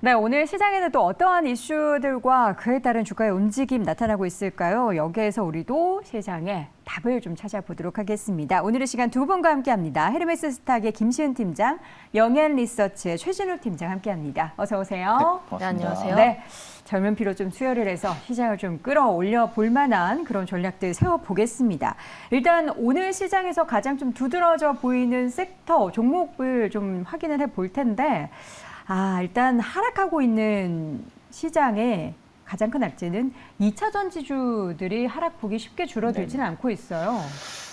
네, 오늘 시장에는 또 어떠한 이슈들과 그에 따른 주가의 움직임 나타나고 있을까요? 여기에서 우리도 시장에 답을 좀 찾아보도록 하겠습니다. 오늘의 시간 두 분과 함께합니다. 헤르메스 스탁의 김시은 팀장, 영앤리서치의 최진우 팀장 함께합니다. 어서 오세요. 네, 안녕하세요. 네, 젊은 피로 좀 수혈을 해서 시장을 좀 끌어올려 볼 만한 그런 전략들 세워보겠습니다. 일단 오늘 시장에서 가장 좀 두드러져 보이는 섹터, 종목을 좀 확인을 해볼 텐데 일단 하락하고 있는 시장의 가장 큰 악재는 2차 전지주들이 하락폭이 쉽게 줄어들지는 않고 있어요.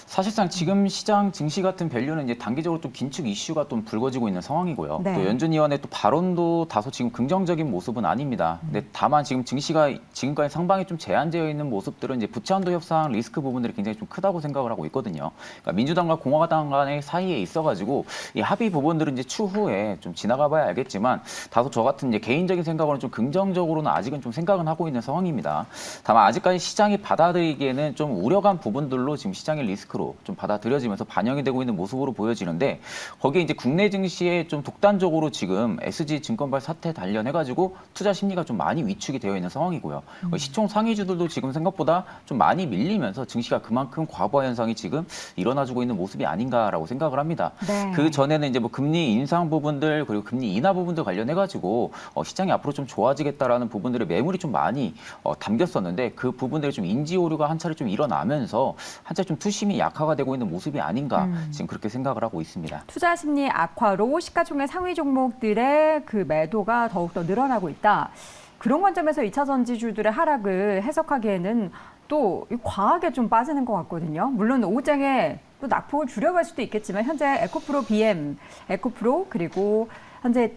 사실상 지금 시장 증시 같은 밸류는 이제 단기적으로 좀 긴축 이슈가 좀 불거지고 있는 상황이고요. 네. 또 연준위원회 또 발언도 다소 지금 긍정적인 모습은 아닙니다. 근데 다만 지금 증시가 지금까지 상방에 좀 제한되어 있는 모습들은 이제 부채한도 협상 리스크 부분들이 굉장히 좀 크다고 생각을 하고 있거든요. 그러니까 민주당과 공화당 간의 사이에 있어가지고 이 합의 부분들은 이제 추후에 좀 지나가봐야 알겠지만 다소 저 같은 이제 개인적인 생각으로는 좀 긍정적으로는 아직은 좀 생각은 하고 있는 상황입니다. 다만 아직까지 시장이 받아들이기에는 좀 우려간 부분들로 지금 시장의 리스크 좀 받아들여지면서 반영이 되고 있는 모습으로 보여지는데 거기에 이제 국내 증시에 좀 독단적으로 지금 SG 증권발 사태 관련해가지고 투자 심리가 좀 많이 위축이 되어 있는 상황이고요. 시총 상위주들도 지금 생각보다 좀 많이 밀리면서 증시가 그만큼 과부하 현상이 지금 일어나주고 있는 모습이 아닌가라고 생각을 합니다. 네. 그 전에는 이제 뭐 금리 인상 부분들 그리고 금리 인하 부분들 관련해가지고 시장이 앞으로 좀 좋아지겠다라는 부분들의 매물이 좀 많이 담겼었는데 그 부분들이 좀 인지 오류가 한 차례 좀 일어나면서 한 차례 좀 투심이 약화가 되고 있는 모습이 아닌가 지금 그렇게 생각을 하고 있습니다. 투자 심리 악화로 시가총액 상위 종목들의 그 매도가 더욱더 늘어나고 있다. 그런 관점에서 2차 전지주들의 하락을 해석하기에는 또 과하게 좀 빠지는 것 같거든요. 물론 오후장에 또 낙폭을 줄여갈 수도 있겠지만 현재 에코프로 BM, 에코프로 그리고 현재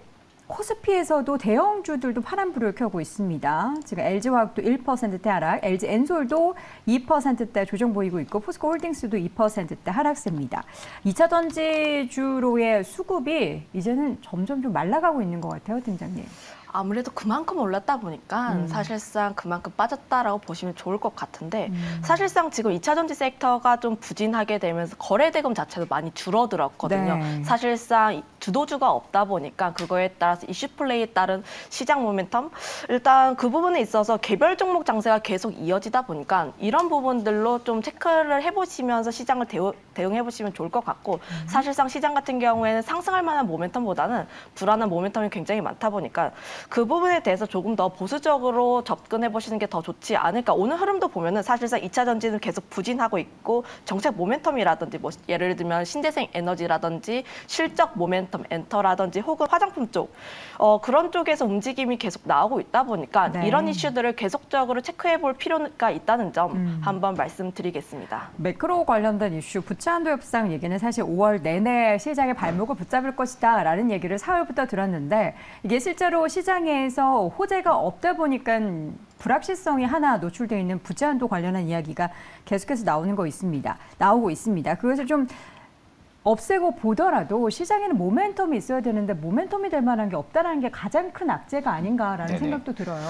코스피에서도 대형주들도 파란불을 켜고 있습니다. 지금 LG화학도 1%대 하락, LG엔솔도 2%대 조정 보이고 있고 포스코홀딩스도 2%대 하락세입니다. 2차 전지주로의 수급이 이제는 점점 좀 말라가고 있는 것 같아요, 팀장님. 아무래도 그만큼 올랐다 보니까 사실상 그만큼 빠졌다라고 보시면 좋을 것 같은데 사실상 지금 2차 전지 섹터가 좀 부진하게 되면서 거래 대금 자체도 많이 줄어들었거든요. 네. 사실상 주도주가 없다 보니까 그거에 따라서 이슈 플레이에 따른 시장 모멘텀 일단 그 부분에 있어서 개별 종목 장세가 계속 이어지다 보니까 이런 부분들로 좀 체크를 해보시면서 시장을 대응해 보시면 좋을 것 같고 사실상 시장 같은 경우에는 상승할 만한 모멘텀보다는 불안한 모멘텀이 굉장히 많다 보니까 그 부분에 대해서 조금 더 보수적으로 접근해 보시는 게 더 좋지 않을까. 오늘 흐름도 보면은 사실상 2차 전지는 계속 부진하고 있고 정책 모멘텀이라든지 뭐 예를 들면 신재생 에너지라든지 실적 모멘텀 엔터라든지 혹은 화장품 쪽 그런 쪽에서 움직임이 계속 나오고 있다 보니까 네. 이런 이슈들을 계속적으로 체크해 볼 필요가 있다는 점 한번 말씀드리겠습니다. 매크로 관련된 이슈, 부채한도 협상 얘기는 사실 5월 내내 시장의 발목을 붙잡을 것이다라는 얘기를 4월부터 들었는데 이게 실제로 시장에서 호재가 없다 보니까 불확실성이 하나 노출되어 있는 부채한도 관련한 이야기가 계속해서 나오고 있습니다. 그것을 좀 없애고 보더라도 시장에는 모멘텀이 있어야 되는데 모멘텀이 될 만한 게 없다는 게 가장 큰 악재가 아닌가라는 네네. 생각도 들어요.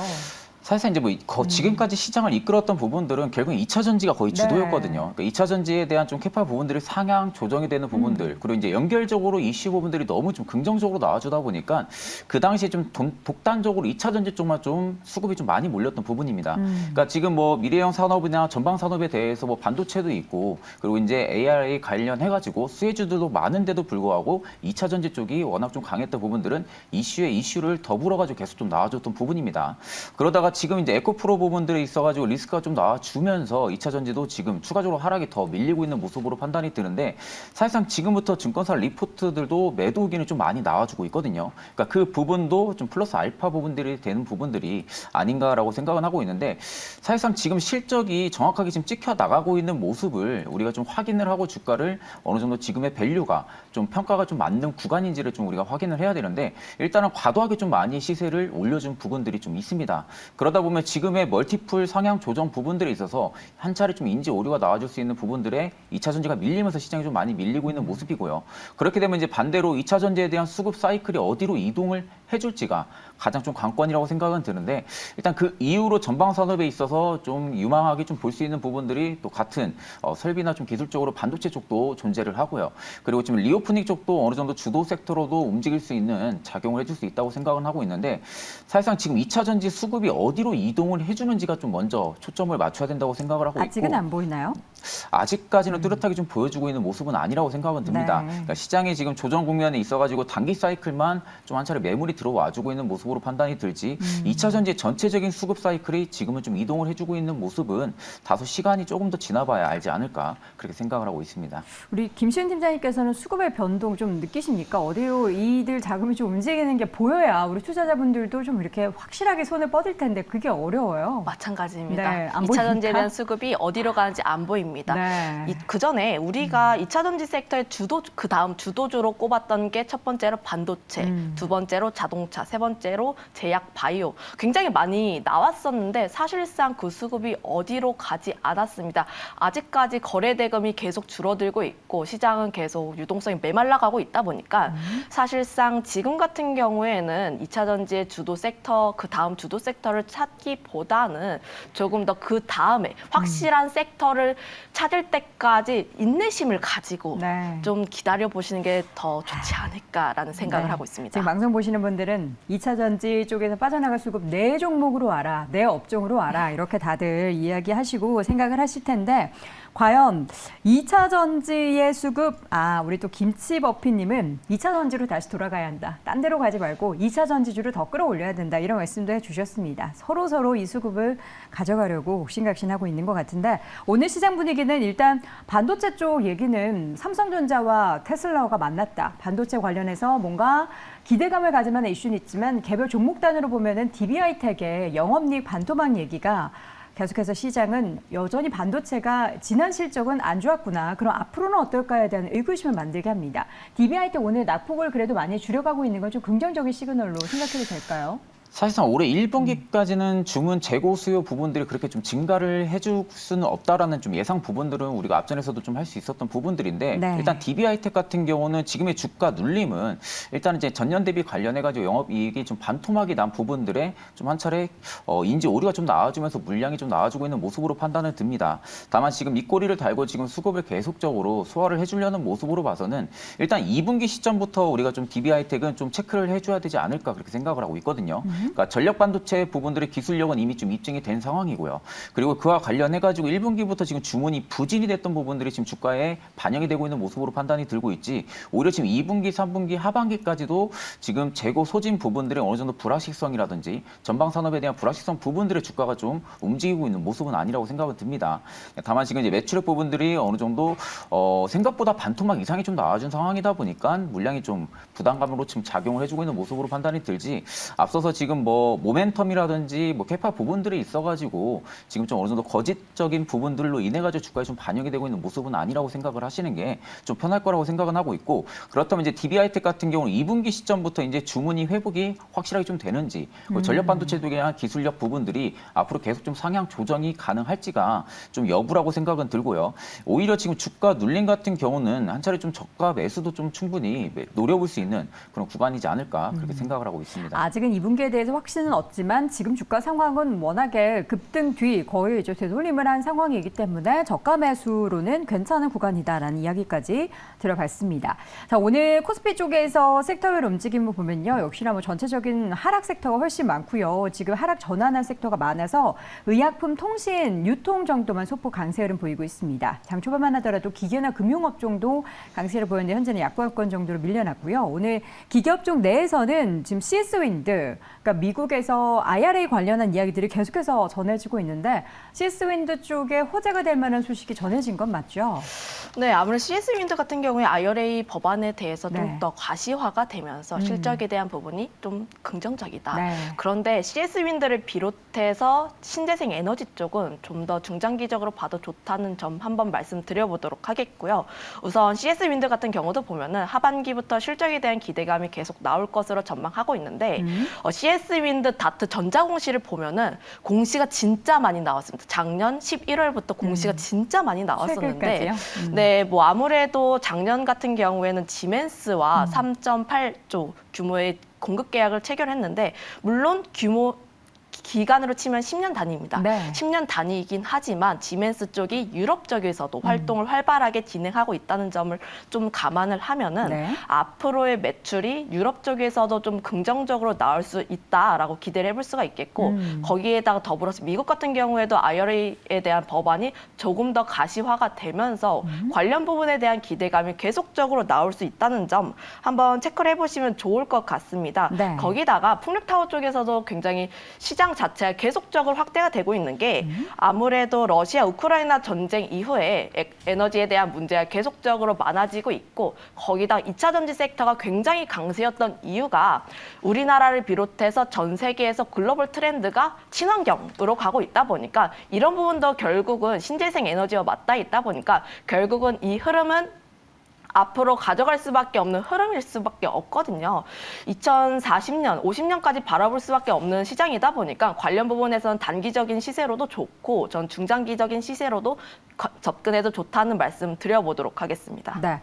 사실상 이제 뭐 지금까지 시장을 이끌었던 부분들은 결국 2차 전지가 거의 주도였거든요. 그러니까 2차 전지에 대한 좀 캐파 부분들이 상향 조정이 되는 부분들 그리고 이제 연결적으로 이슈 부분들이 너무 좀 긍정적으로 나와주다 보니까 그 당시에 좀 독단적으로 2차 전지 쪽만 좀 수급이 좀 많이 몰렸던 부분입니다. 그러니까 지금 뭐 미래형 산업이나 전방 산업에 대해서 뭐 반도체도 있고 그리고 이제 ARA 관련해가지고 수혜주들도 많은데도 불구하고 2차 전지 쪽이 워낙 좀 강했던 부분들은 이슈에 이슈를 더불어가지고 계속 좀 나와줬던 부분입니다. 그러다가 지금 이제 에코프로 부분들이 있어가지고 리스크가 좀 나와주면서 2차 전지도 지금 추가적으로 하락이 더 밀리고 있는 모습으로 판단이 드는데 사실상 지금부터 증권사 리포트들도 매도 의견이 좀 많이 나와주고 있거든요. 그러니까 그 부분도 좀 플러스 알파 부분들이 되는 부분들이 아닌가라고 생각은 하고 있는데 사실상 지금 실적이 정확하게 지금 찍혀 나가고 있는 모습을 우리가 좀 확인을 하고 주가를 어느 정도 지금의 밸류가 좀 평가가 좀 맞는 구간인지를 좀 우리가 확인을 해야 되는데 일단은 과도하게 좀 많이 시세를 올려준 부분들이 좀 있습니다. 그러다 보면 지금의 멀티플 상향 조정 부분들에 있어서 한 차례 좀 인지 오류가 나와줄 수 있는 부분들에 2차 전지가 밀리면서 시장이 좀 많이 밀리고 있는 모습이고요. 그렇게 되면 이제 반대로 2차 전지에 대한 수급 사이클이 어디로 이동을 해줄지가 가장 좀 관건이라고 생각은 드는데 일단 그 이후로 전방 산업에 있어서 좀 유망하게 좀 볼 수 있는 부분들이 또 같은 설비나 좀 기술적으로 반도체 쪽도 존재를 하고요. 그리고 지금 리오프닝 쪽도 어느 정도 주도 섹터로도 움직일 수 있는 작용을 해줄 수 있다고 생각은 하고 있는데 사실상 지금 2차 전지 수급이 어디로 이동을 해주는지가 좀 먼저 초점을 맞춰야 된다고 생각을 하고 있고 아직은 안 보이나요? 아직까지는 뚜렷하게 좀 보여주고 있는 모습은 아니라고 생각은 듭니다. 네. 그러니까 시장이 지금 조정 국면에 있어가지고 단기 사이클만 좀 한 차례 매물이 들어와주고 있는 모습으로 판단이 들지 2차 전지 전체적인 수급 사이클이 지금은 좀 이동을 해주고 있는 모습은 다소 시간이 조금 더 지나봐야 알지 않을까 그렇게 생각을 하고 있습니다. 우리 김시은 팀장님께서는 수급의 변동 좀 느끼십니까? 어디로 이들 자금이 좀 움직이는 게 보여야 우리 투자자분들도 좀 이렇게 확실하게 손을 뻗을 텐데 그게 어려워요. 마찬가지입니다. 네, 안 2차 전지에 보입니까? 대한 수급이 어디로 가는지 안 보입니다. 네. 그 전에 우리가 2차 전지 섹터의 그 다음 주도주로 꼽았던 게 첫 번째로 반도체, 두 번째로 자동차, 세 번째로 제약, 바이오. 굉장히 많이 나왔었는데 사실상 그 수급이 어디로 가지 않았습니다. 아직까지 거래 대금이 계속 줄어들고 있고 시장은 계속 유동성이 메말라가고 있다 보니까 사실상 지금 같은 경우에는 2차 전지의 주도 섹터, 그 다음 주도 섹터를 찾기보다는 조금 더 그 다음에 확실한 섹터를 찾을 때까지 인내심을 가지고 네. 좀 기다려 보시는 게 더 좋지 않을까라는 생각을 네. 하고 있습니다. 지금 방송 보시는 분들은 2차 전지 쪽에서 빠져나갈 수급 내 종목으로 와라, 내 업종으로 와라 이렇게 다들 이야기하시고 생각을 하실 텐데 과연 2차 전지의 수급, 우리 또 김치버피님은 2차 전지로 다시 돌아가야 한다. 딴 데로 가지 말고 2차 전지주를 더 끌어올려야 된다. 이런 말씀도 해주셨습니다. 서로 이 수급을 가져가려고 옥신각신하고 있는 것 같은데 오늘 시장 분위기는 일단 반도체 쪽 얘기는 삼성전자와 테슬라가 만났다. 반도체 관련해서 뭔가 기대감을 가질 만한 이슈는 있지만 개별 종목 단위로 보면은 DB하이텍의 영업이익 반토막 얘기가 계속해서 시장은 여전히 반도체가 지난 실적은 안 좋았구나. 그럼 앞으로는 어떨까에 대한 의구심을 만들게 합니다. DB하이텍 오늘 낙폭을 그래도 많이 줄여가고 있는 건 좀 긍정적인 시그널로 생각해도 될까요? 사실상 올해 1분기까지는 주문 재고 수요 부분들이 그렇게 좀 증가를 해줄 수는 없다라는 좀 예상 부분들은 우리가 앞전에서도 좀 할 수 있었던 부분들인데 네. 일단 DB하이텍 같은 경우는 지금의 주가 눌림은 일단 이제 전년 대비 관련해가지고 영업이익이 좀 반토막이 난 부분들에 좀 한 차례 인지 오류가 좀 나와주면서 물량이 좀 나와주고 있는 모습으로 판단을 듭니다. 다만 지금 입꼬리를 달고 지금 수급을 계속적으로 소화를 해주려는 모습으로 봐서는 일단 2분기 시점부터 우리가 좀 DB하이텍은 좀 체크를 해줘야 되지 않을까 그렇게 생각을 하고 있거든요. 그러니까 전력 반도체 부분들의 기술력은 이미 좀 입증이 된 상황이고요. 그리고 그와 관련해가지고 1분기부터 지금 주문이 부진이 됐던 부분들이 지금 주가에 반영이 되고 있는 모습으로 판단이 들고 있지 오히려 지금 2분기, 3분기, 하반기까지도 지금 재고 소진 부분들의 어느 정도 불확실성이라든지 전방 산업에 대한 불확실성 부분들의 주가가 좀 움직이고 있는 모습은 아니라고 생각은 듭니다. 다만 지금 이제 매출액 부분들이 어느 정도 생각보다 반토막 이상이 좀 나와준 상황이다 보니까 물량이 좀 부담감으로 지금 작용을 해주고 있는 모습으로 판단이 들지 앞서서 지금 뭐 모멘텀이라든지 뭐 캐파 부분들이 있어가지고 지금 좀 어느 정도 거짓적인 부분들로 인해 가지고 주가에 좀 반영이 되고 있는 모습은 아니라고 생각을 하시는 게 좀 편할 거라고 생각은 하고 있고 그렇다면 이제 DB하이텍 같은 경우는 2분기 시점부터 이제 주문이 회복이 확실하게 좀 되는지 전력 반도체 쪽에 대한 기술력 부분들이 앞으로 계속 좀 상향 조정이 가능할지가 좀 여부라고 생각은 들고요. 오히려 지금 주가 눌림 같은 경우는 한 차례 좀 저가 매수도 좀 충분히 노려볼 수 있는 그런 구간이지 않을까 그렇게 생각을 하고 있습니다. 아직은 2분기에 대해서 확신은 없지만 지금 주가 상황은 워낙에 급등 뒤 거의 이제 되돌림을 한 상황이기 때문에 저가 매수로는 괜찮은 구간이다라는 이야기까지 들어봤습니다. 자, 오늘 코스피 쪽에서 섹터별 움직임을 보면요. 역시나 뭐 전체적인 하락 섹터가 훨씬 많고요. 지금 하락 전환한 섹터가 많아서 의약품, 통신, 유통 정도만 소폭 강세 흐름 보이고 있습니다. 장 초반만 하더라도 기계나 금융업종도 강세를 보였는데 현재는 약관권 정도로 밀려났고요. 오늘 기계업종 내에서는 지금 CS윈드, 그러니까 미국에서 IRA 관련한 이야기들이 계속해서 전해지고 있는데 CS윈드 쪽에 호재가 될 만한 소식이 전해진 건 맞죠? 네, 아무래도 CS윈드 같은 경우에 IRA 법안에 대해서 좀 네. 더 가시화가 되면서 실적에 대한 부분이 좀 긍정적이다. 네. 그런데 CS윈드를 비롯해서 신재생 에너지 쪽은 좀 더 중장기적으로 봐도 좋다는 점 한번 말씀드려보도록 하겠고요. 우선 CS윈드 같은 경우도 보면은 하반기부터 실적에 대한 기대감이 계속 나올 것으로 전망하고 있는데 CS 윈드 다트 전자공시를 보면은 공시가 진짜 많이 나왔습니다. 작년 11월부터 공시가 진짜 많이 나왔었는데, 최근까지요? 네, 뭐 아무래도 작년 같은 경우에는 지멘스와 3.8조 규모의 공급 계약을 체결했는데, 물론 기간으로 치면 10년 단위입니다. 네. 10년 단위이긴 하지만 지멘스 쪽이 유럽 쪽에서도 활동을 활발하게 진행하고 있다는 점을 좀 감안을 하면은 네. 앞으로의 매출이 유럽 쪽에서도 좀 긍정적으로 나올 수 있다라고 기대를 해볼 수가 있겠고 거기에다가 더불어서 미국 같은 경우에도 IRA에 대한 법안이 조금 더 가시화가 되면서 관련 부분에 대한 기대감이 계속적으로 나올 수 있다는 점 한번 체크를 해보시면 좋을 것 같습니다. 네. 거기다가 풍력타워 쪽에서도 굉장히 시장 자체가 계속적으로 확대가 되고 있는 게 아무래도 러시아 우크라이나 전쟁 이후에 에너지에 대한 문제가 계속적으로 많아지고 있고 거기다 2차 전지 섹터가 굉장히 강세였던 이유가 우리나라를 비롯해서 전 세계에서 글로벌 트렌드가 친환경으로 가고 있다 보니까 이런 부분도 결국은 신재생 에너지와 맞닿아 있다 보니까 결국은 이 흐름은 앞으로 가져갈 수밖에 없는 흐름일 수밖에 없거든요. 2040년, 50년까지 바라볼 수밖에 없는 시장이다 보니까 관련 부분에서는 단기적인 시세로도 좋고 전 중장기적인 시세로도 접근해도 좋다는 말씀 드려보도록 하겠습니다. 네.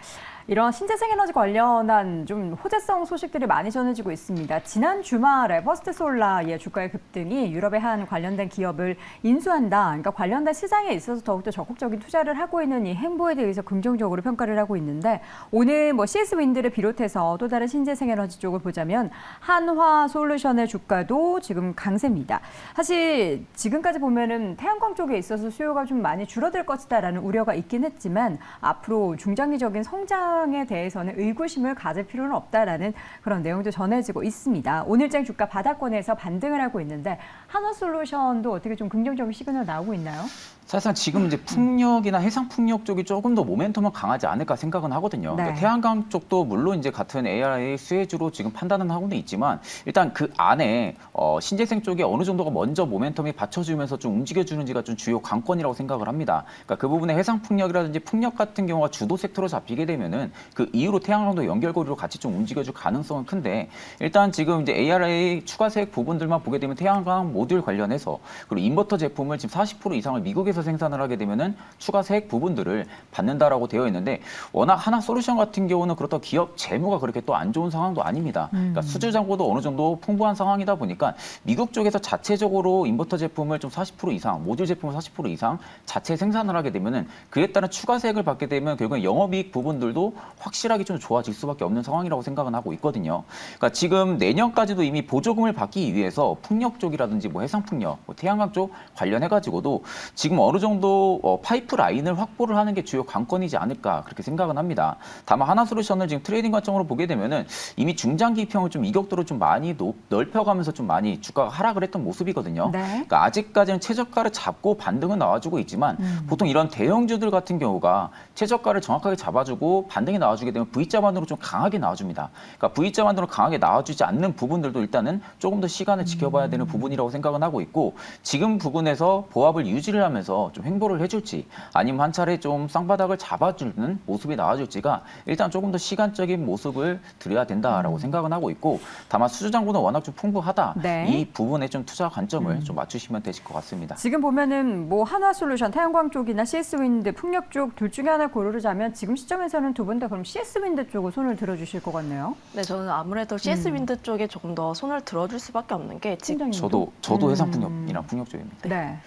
이런 신재생 에너지 관련한 좀 호재성 소식들이 많이 전해지고 있습니다. 지난 주말에 퍼스트솔라의 주가의 급등이 유럽의 한 관련된 기업을 인수한다. 그러니까 관련된 시장에 있어서 더욱더 적극적인 투자를 하고 있는 이 행보에 대해서 긍정적으로 평가를 하고 있는데 오늘 뭐 CS 윈드를 비롯해서 또 다른 신재생 에너지 쪽을 보자면 한화솔루션의 주가도 지금 강세입니다. 사실 지금까지 보면은 태양광 쪽에 있어서 수요가 좀 많이 줄어들 것이다라는 우려가 있긴 했지만 앞으로 중장기적인 성장에 대해서는 의구심을 가질 필요는 없다라는 그런 내용도 전해지고 있습니다. 오늘장 주가 바닥권에서 반등을 하고 있는데 한화솔루션도 어떻게 좀 긍정적인 시그널 나오고 있나요? 사실상 지금 이제 풍력이나 해상 풍력 쪽이 조금 더 모멘텀은 강하지 않을까 생각은 하거든요. 네. 그러니까 태양광 쪽도 물론 이제 같은 ARA 수혜주로 지금 판단은 하고는 있지만 일단 그 안에 신재생 쪽에 어느 정도가 먼저 모멘텀이 받쳐주면서 좀 움직여주는지가 좀 주요 관건이라고 생각을 합니다. 그러니까 그 부분에 해상 풍력이라든지 풍력 같은 경우가 주도 섹터로 잡히게 되면은 그 이후로 태양광도 연결고리로 같이 좀 움직여줄 가능성은 큰데 일단 지금 이제 ARA 추가세액 부분들만 보게 되면 태양광 모듈 관련해서 그리고 인버터 제품을 지금 40% 이상을 미국에서 생산을 하게 되면은 추가 세액 부분들을 받는다라고 되어 있는데 워낙 하나솔루션 같은 경우는 그렇다고 기업 재무가 그렇게 또 안 좋은 상황도 아닙니다. 그러니까 수주 잔고도 어느 정도 풍부한 상황이다 보니까 미국 쪽에서 자체적으로 인버터 제품을 좀 40% 이상, 모듈 제품을 40% 이상 자체 생산을 하게 되면은 그에 따른 추가 세액을 받게 되면 결국엔 영업이익 부분들도 확실하게 좀 좋아질 수밖에 없는 상황이라고 생각은 하고 있거든요. 그러니까 지금 내년까지도 이미 보조금을 받기 위해서 풍력 쪽이라든지 뭐 해상 풍력, 뭐 태양광 쪽 관련해 가지고도 지금 어느 정도 파이프 라인을 확보를 하는 게 주요 관건이지 않을까 그렇게 생각은 합니다. 다만 하나솔루션을 지금 트레이딩 관점으로 보게 되면은 이미 중장기 평을 좀 이격도를 좀 많이 넓혀가면서 좀 많이 주가가 하락을 했던 모습이거든요. 네. 그러니까 아직까지는 최저가를 잡고 반등은 나와주고 있지만 보통 이런 대형주들 같은 경우가 최저가를 정확하게 잡아주고 반등이 나와주게 되면 V자 반으로 좀 강하게 나와줍니다. 그러니까 V자 반으로 강하게 나와주지 않는 부분들도 일단은 조금 더 시간을 지켜봐야 되는 부분이라고 생각은 하고 있고 지금 부분에서 보합을 유지를 하면서 좀 횡보를 해줄지 아니면 한 차례 좀 쌍바닥을 잡아주는 모습이 나와줄지가 일단 조금 더 시간적인 모습을 드려야 된다라고 생각은 하고 있고 다만 수주 잔고는 워낙 좀 풍부하다. 네. 이 부분에 좀 투자 관점을 좀 맞추시면 되실 것 같습니다. 지금 보면은 뭐 한화솔루션, 태양광 쪽이나 CS-윈드, 풍력 쪽 둘 중에 하나 고르자면 지금 시점에서는 두 분 다 그럼 CS-윈드 쪽을 손을 들어주실 것 같네요. 네, 저는 아무래도 CS 윈드 쪽에 조금 더 손을 들어줄 수밖에 없는 게 지금 팀장님도? 저도 해상 풍력이랑 풍력 쪽입니다. 네.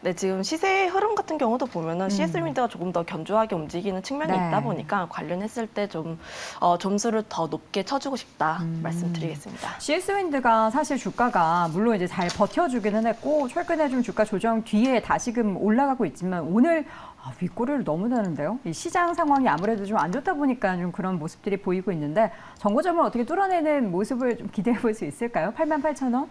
네, 지금 시세 흐름 같은 경우도 보면은 CS 윈드가 조금 더 견조하게 움직이는 측면이 네. 있다 보니까 관련했을 때 좀 점수를 더 높게 쳐주고 싶다 말씀드리겠습니다. CS-윈드가 사실 주가가 물론 이제 잘 버텨주기는 했고 최근에 좀 주가 조정 뒤에 다시금 올라가고 있지만 오늘 윗꼬리를 너무 나는데요. 이 시장 상황이 아무래도 좀 안 좋다 보니까 좀 그런 모습들이 보이고 있는데 정고점을 어떻게 뚫어내는 모습을 좀 기대해 볼 수 있을까요? 88,000원?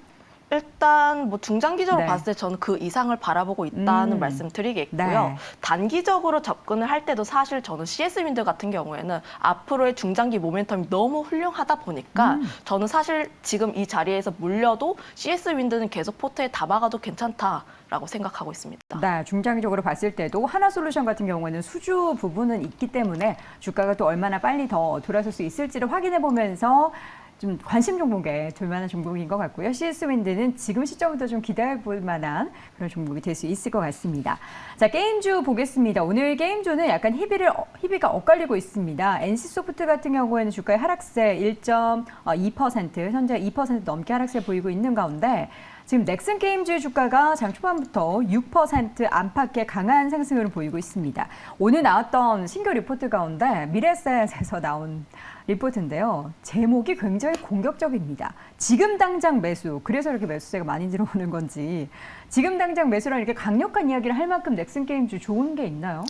일단 뭐 중장기적으로 네. 봤을 때 저는 그 이상을 바라보고 있다는 말씀 드리겠고요. 네. 단기적으로 접근을 할 때도 사실 저는 CS 윈드 같은 경우에는 앞으로의 중장기 모멘텀이 너무 훌륭하다 보니까 저는 사실 지금 이 자리에서 물려도 CS 윈드는 계속 포트에 담아가도 괜찮다라고 생각하고 있습니다. 네, 중장기적으로 봤을 때도 하나솔루션 같은 경우에는 수주 부분은 있기 때문에 주가가 또 얼마나 빨리 더 돌아설 수 있을지를 확인해 보면서 좀 관심 종목에 둘만한 종목인 것 같고요. CS윈드는 지금 시점부터 좀 기대해 볼 만한 그런 종목이 될 수 있을 것 같습니다. 자, 게임주 보겠습니다. 오늘 게임주는 약간 희비가 엇갈리고 있습니다. NC소프트 같은 경우에는 주가의 하락세 1.2%, 현재 2% 넘게 하락세 보이고 있는 가운데 지금 넥슨 게임즈의 주가가 장 초반부터 6% 안팎의 강한 상승을 보이고 있습니다. 오늘 나왔던 신규 리포트 가운데 미래에셋에서 나온 리포트인데요. 제목이 굉장히 공격적입니다. 지금 당장 매수. 그래서 이렇게 매수세가 많이 들어오는 건지 지금 당장 매수라는 이렇게 강력한 이야기를 할 만큼 넥슨 게임즈 좋은 게 있나요?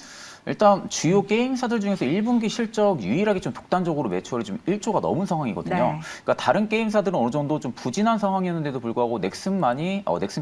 일단 주요 게임사들 중에서 1분기 실적 유일하게 좀 독단적으로 매출이 좀 1조가 넘은 상황이거든요. 네. 그러니까 다른 게임사들은 어느 정도 좀 부진한 상황이었는데도 불구하고 넥슨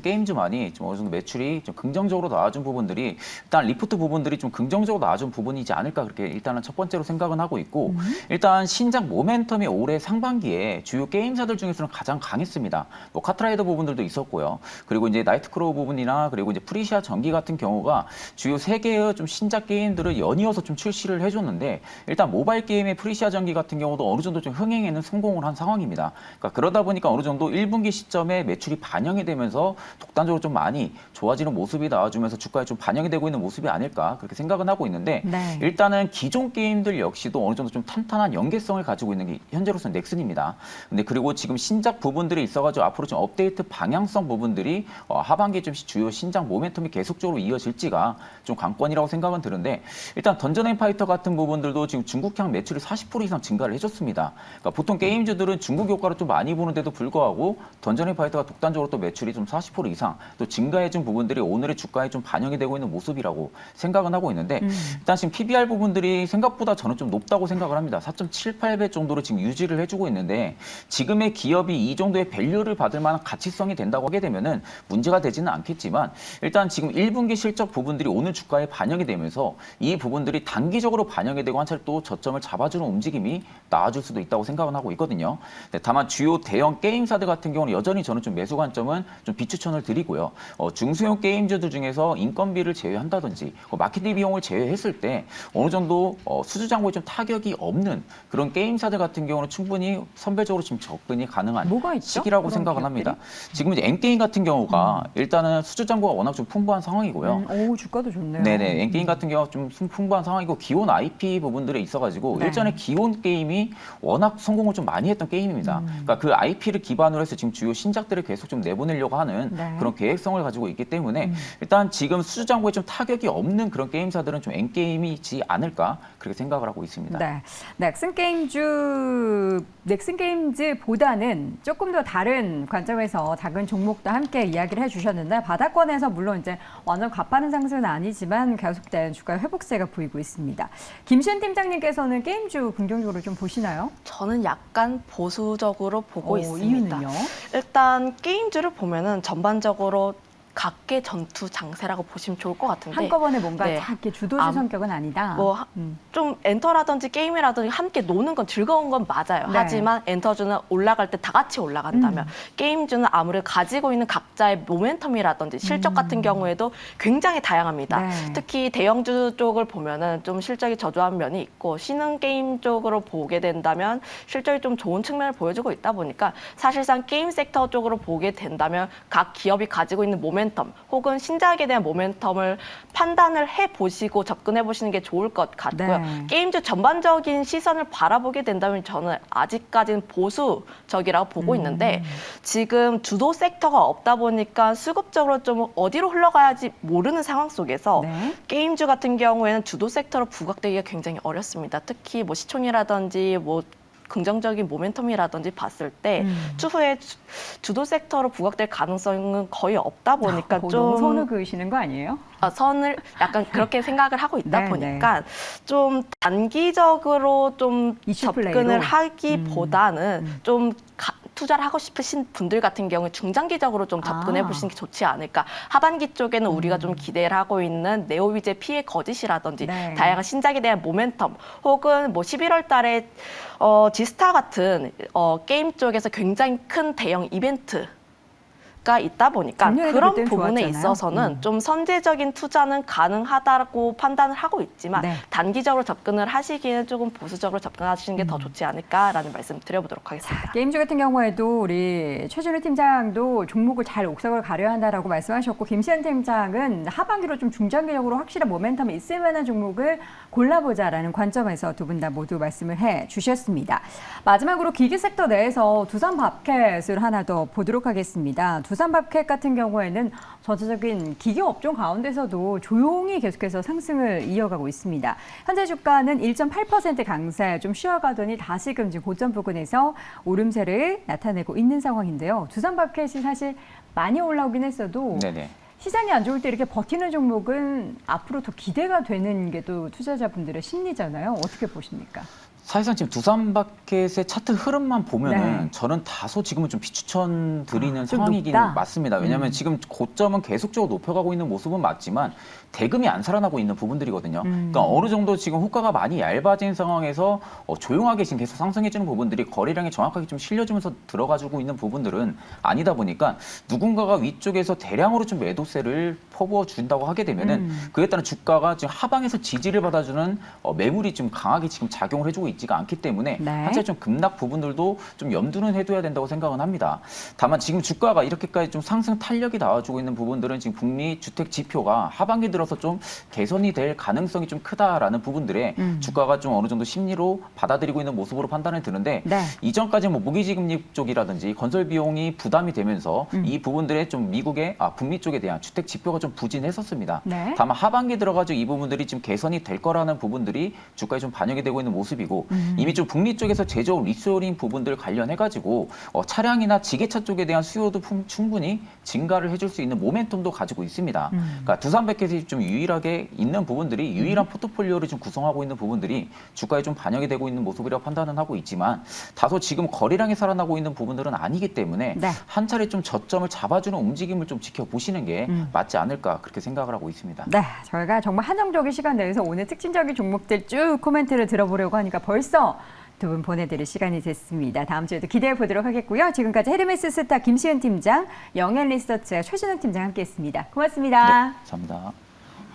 게임즈만이 좀 어느 정도 매출이 좀 긍정적으로 나와준 부분들이 일단 리포트 부분들이 좀 긍정적으로 나와준 부분이지 않을까 그렇게 일단은 첫 번째로 생각은 하고 있고 일단 신작 모멘텀이 올해 상반기에 주요 게임사들 중에서는 가장 강했습니다. 뭐 카트라이더 부분들도 있었고요. 그리고 이제 나이트크로우 부분이나 그리고 이제 프리시아 전기 같은 경우가 주요 세 개의 좀 신작 게임들을 연이어서 좀 출시를 해줬는데 일단 모바일 게임의 프리시아 전기 같은 경우도 어느 정도 좀 흥행에는 성공을 한 상황입니다. 그러니까 그러다 보니까 어느 정도 1분기 시점에 매출이 반영이 되면서 독단적으로 좀 많이 좋아지는 모습이 나와주면서 주가에 좀 반영이 되고 있는 모습이 아닐까 그렇게 생각은 하고 있는데 네. 일단은 기존 게임들 역시도 어느 정도 좀 탄탄한 연계성을 가지고 있는 게 현재로서는 넥슨입니다. 근데 그리고 지금 신작 부분들이 있어가지고 앞으로 좀 업데이트 방향성 부분들이 하반기에 좀 주요 신작 모멘텀이 계속적으로 이어질지가 좀 관건이라고 생각은 드는데 일단 던전 앤 파이터 같은 부분들도 지금 중국향 매출이 40% 이상 증가를 해줬습니다. 그러니까 보통 게임주들은 중국 효과를 좀 많이 보는데도 불구하고 던전 앤 파이터가 독단적으로 또 매출이 좀 40% 이상 또 증가해준 부분들이 오늘의 주가에 좀 반영이 되고 있는 모습이라고 생각은 하고 있는데 일단 지금 PBR 부분들이 생각보다 저는 좀 높다고 생각을 합니다. 4.78배 정도로 지금 유지를 해주고 있는데 지금의 기업이 이 정도의 밸류를 받을 만한 가치성이 된다고 하게 되면은 문제가 되지는 않겠지만 일단 지금 1분기 실적 부분들이 오늘 주가에 반영이 되면서 이 부분들이 단기적으로 반영이 되고 한 차례 또 저점을 잡아주는 움직임이 나와줄 수도 있다고 생각은 하고 있거든요. 네, 다만 주요 대형 게임사들 같은 경우는 여전히 저는 좀 매수 관점은 좀 비추천을 드리고요. 중소형 게임주들 중에서 인건비를 제외한다든지 마케팅 비용을 제외했을 때 어느 정도 수주 장고에 좀 타격이 없는 그런 게임사들 같은 경우는 충분히 선별적으로 지금 접근이 가능한 뭐가 있죠? 시기라고 그런 생각은 기업들이? 합니다. 지금 이제 N게임 같은 경우가 일단은 수주 장고가 워낙 좀 풍부한 상황이고요. 오, 주가도 좋네요. 네네. N게임 같은 경우가 좀 풍부한 상황이고 기존 IP 부분들에 있어가지고 네. 일전에 기존 게임이 워낙 성공을 좀 많이 했던 게임입니다. 그러니까 그 IP를 기반으로 해서 지금 주요 신작들을 계속 좀 내보내려고 하는 네. 그런 계획성을 가지고 있기 때문에 일단 지금 수주 장고에 좀 타격이 없는 그런 게임사들은 좀 N게임이지 않을까 그렇게 생각을 하고 있습니다. 네, 넥슨 게임즈보다는 조금 더 다른 관점에서 작은 종목도 함께 이야기를 해주셨는데 바닥권에서 물론 이제 완전 가파른 상승은 아니지만 계속된 주가 회복세가 보이고 있습니다. 김시현 팀장님께서는 게임주 긍정적으로 좀 보시나요? 저는 약간 보수적으로 보고 있습니다. 이유는요? 일단 게임주를 보면은 전반적으로 각계 전투 장세라고 보시면 좋을 것 같은데 한꺼번에 뭔가 네. 다 이렇게 주도주 성격은 아니다. 뭐 좀 엔터라든지 게임이라든지 함께 노는 건 즐거운 건 맞아요. 네. 하지만 엔터주는 올라갈 때 다 같이 올라간다면 게임주는 아무래도 가지고 있는 각자의 모멘텀이라든지 실적 같은 경우에도 굉장히 다양합니다. 네. 특히 대형주 쪽을 보면은 좀 실적이 저조한 면이 있고 신흥 게임 쪽으로 보게 된다면 실적이 좀 좋은 측면을 보여주고 있다 보니까 사실상 게임 섹터 쪽으로 보게 된다면 각 기업이 가지고 있는 모멘텀 혹은 신작에 대한 모멘텀을 판단을 해보시고 접근해 보시는 게 좋을 것 같고요. 네. 게임주 전반적인 시선을 바라보게 된다면 저는 아직까지는 보수적이라고 보고 있는데 지금 주도 섹터가 없다 보니까 수급적으로 좀 어디로 흘러가야지 모르는 상황 속에서 네. 게임주 같은 경우에는 주도 섹터로 부각되기가 굉장히 어렵습니다. 특히 뭐 시총이라든지 뭐 긍정적인 모멘텀이라든지 봤을 때 추후에 주도 섹터로 부각될 가능성은 거의 없다 보니까 너무 좀 선을 그으시는 거 아니에요? 선을 약간 그렇게 생각을 하고 있다 네, 보니까 좀 단기적으로 좀 이슈 접근을 플레이로? 하기보다는 좀 투자를 하고 싶으신 분들 같은 경우에 중장기적으로 좀 접근해 보시는 게 좋지 않을까. 하반기 쪽에는 우리가 좀 기대를 하고 있는 네오위제 피해 거짓이라든지 네. 다양한 신작에 대한 모멘텀 혹은 뭐 11월 달에 지스타 같은 게임 쪽에서 굉장히 큰 대형 이벤트 가 있다 보니까 작년에도 그런 그때는 부분에 좋았잖아요. 있어서는 좀 선제적인 투자는 가능하다고 판단을 하고 있지만 네. 단기적으로 접근을 하시기에는 조금 보수적으로 접근하시는 게 더 좋지 않을까라는 말씀 드려보도록 하겠습니다. 게임주 같은 경우에도 우리 최준우 팀장도 종목을 잘 옥석을 가려야 한다라고 말씀하셨고 김시현 팀장은 하반기로 좀 중장기적으로 확실한 모멘텀이 있을 만한 종목을 골라보자라는 관점에서 두 분 다 모두 말씀을 해주셨습니다. 마지막으로 기기 섹터 내에서 두산밥켓을 하나 더 보도록 하겠습니다. 두산밥켓 같은 경우에는 전체적인 기기 업종 가운데서도 조용히 계속해서 상승을 이어가고 있습니다. 현재 주가는 1.8% 강세 좀 쉬어가더니 다시금 지금 고점 부근에서 오름세를 나타내고 있는 상황인데요. 두산밥켓이 사실 많이 올라오긴 했어도 네네. 시장이 안 좋을 때 이렇게 버티는 종목은 앞으로 더 기대가 되는 게 또 투자자분들의 심리잖아요. 어떻게 보십니까? 사실상 지금 두산마켓의 차트 흐름만 보면은 네. 저는 다소 지금은 좀 비추천 드리는 좀 상황이긴 높다? 맞습니다. 왜냐하면 지금 고점은 계속적으로 높여가고 있는 모습은 맞지만 대금이 안 살아나고 있는 부분들이거든요. 그러니까 어느 정도 지금 호가가 많이 얇아진 상황에서 조용하게 지금 계속 상승해주는 부분들이 거래량에 정확하게 좀 실려주면서 들어가지고 있는 부분들은 아니다 보니까 누군가가 위쪽에서 대량으로 좀 매도세를 퍼부어 준다고 하게 되면은 그에 따른 주가가 지금 하방에서 지지를 받아주는 매물이 좀 강하게 지금 작용을 해주고 있지가 않기 때문에 네. 사실 좀 급락 부분들도 좀 염두는 해둬야 된다고 생각은 합니다. 다만 지금 주가가 이렇게까지 좀 상승 탄력이 나와주고 있는 부분들은 지금 북미 주택 지표가 하반기 들어서 좀 개선이 될 가능성이 좀 크다라는 부분들에 주가가 좀 어느 정도 심리로 받아들이고 있는 모습으로 판단을 드는데 네. 이전까지 뭐 무기지급리 쪽이라든지 건설 비용이 부담이 되면서 이 부분들에 좀 미국의 북미 쪽에 대한 주택 지표가 좀 부진했었습니다. 네. 다만 하반기 들어가지고 이 부분들이 지금 개선이 될 거라는 부분들이 주가에 좀 반영이 되고 있는 모습이고 이미 좀 북미 쪽에서 제조업 리쇼링 부분들 관련해가지고 차량이나 지게차 쪽에 대한 수요도 충분히 증가를 해줄 수 있는 모멘텀도 가지고 있습니다. 그러니까 두산백켓이 좀 유일하게 있는 부분들이 유일한 포트폴리오를 좀 구성하고 있는 부분들이 주가에 좀 반영이 되고 있는 모습이라고 판단은 하고 있지만 다소 지금 거래량이 살아나고 있는 부분들은 아니기 때문에 네. 한 차례 좀 저점을 잡아주는 움직임을 좀 지켜보시는 게 맞지 않을까 그렇게 생각을 하고 있습니다. 네, 저희가 정말 한정적인 시간 내에서 오늘 특징적인 종목들 쭉 코멘트를 들어보려고 하니까 벌써 두 분 보내드릴 시간이 됐습니다. 다음 주에도 기대해 보도록 하겠고요. 지금까지 헤르메스 스타 김시은 팀장, 영앤리서치의 최진욱 팀장 함께했습니다. 고맙습니다. 네, 감사합니다.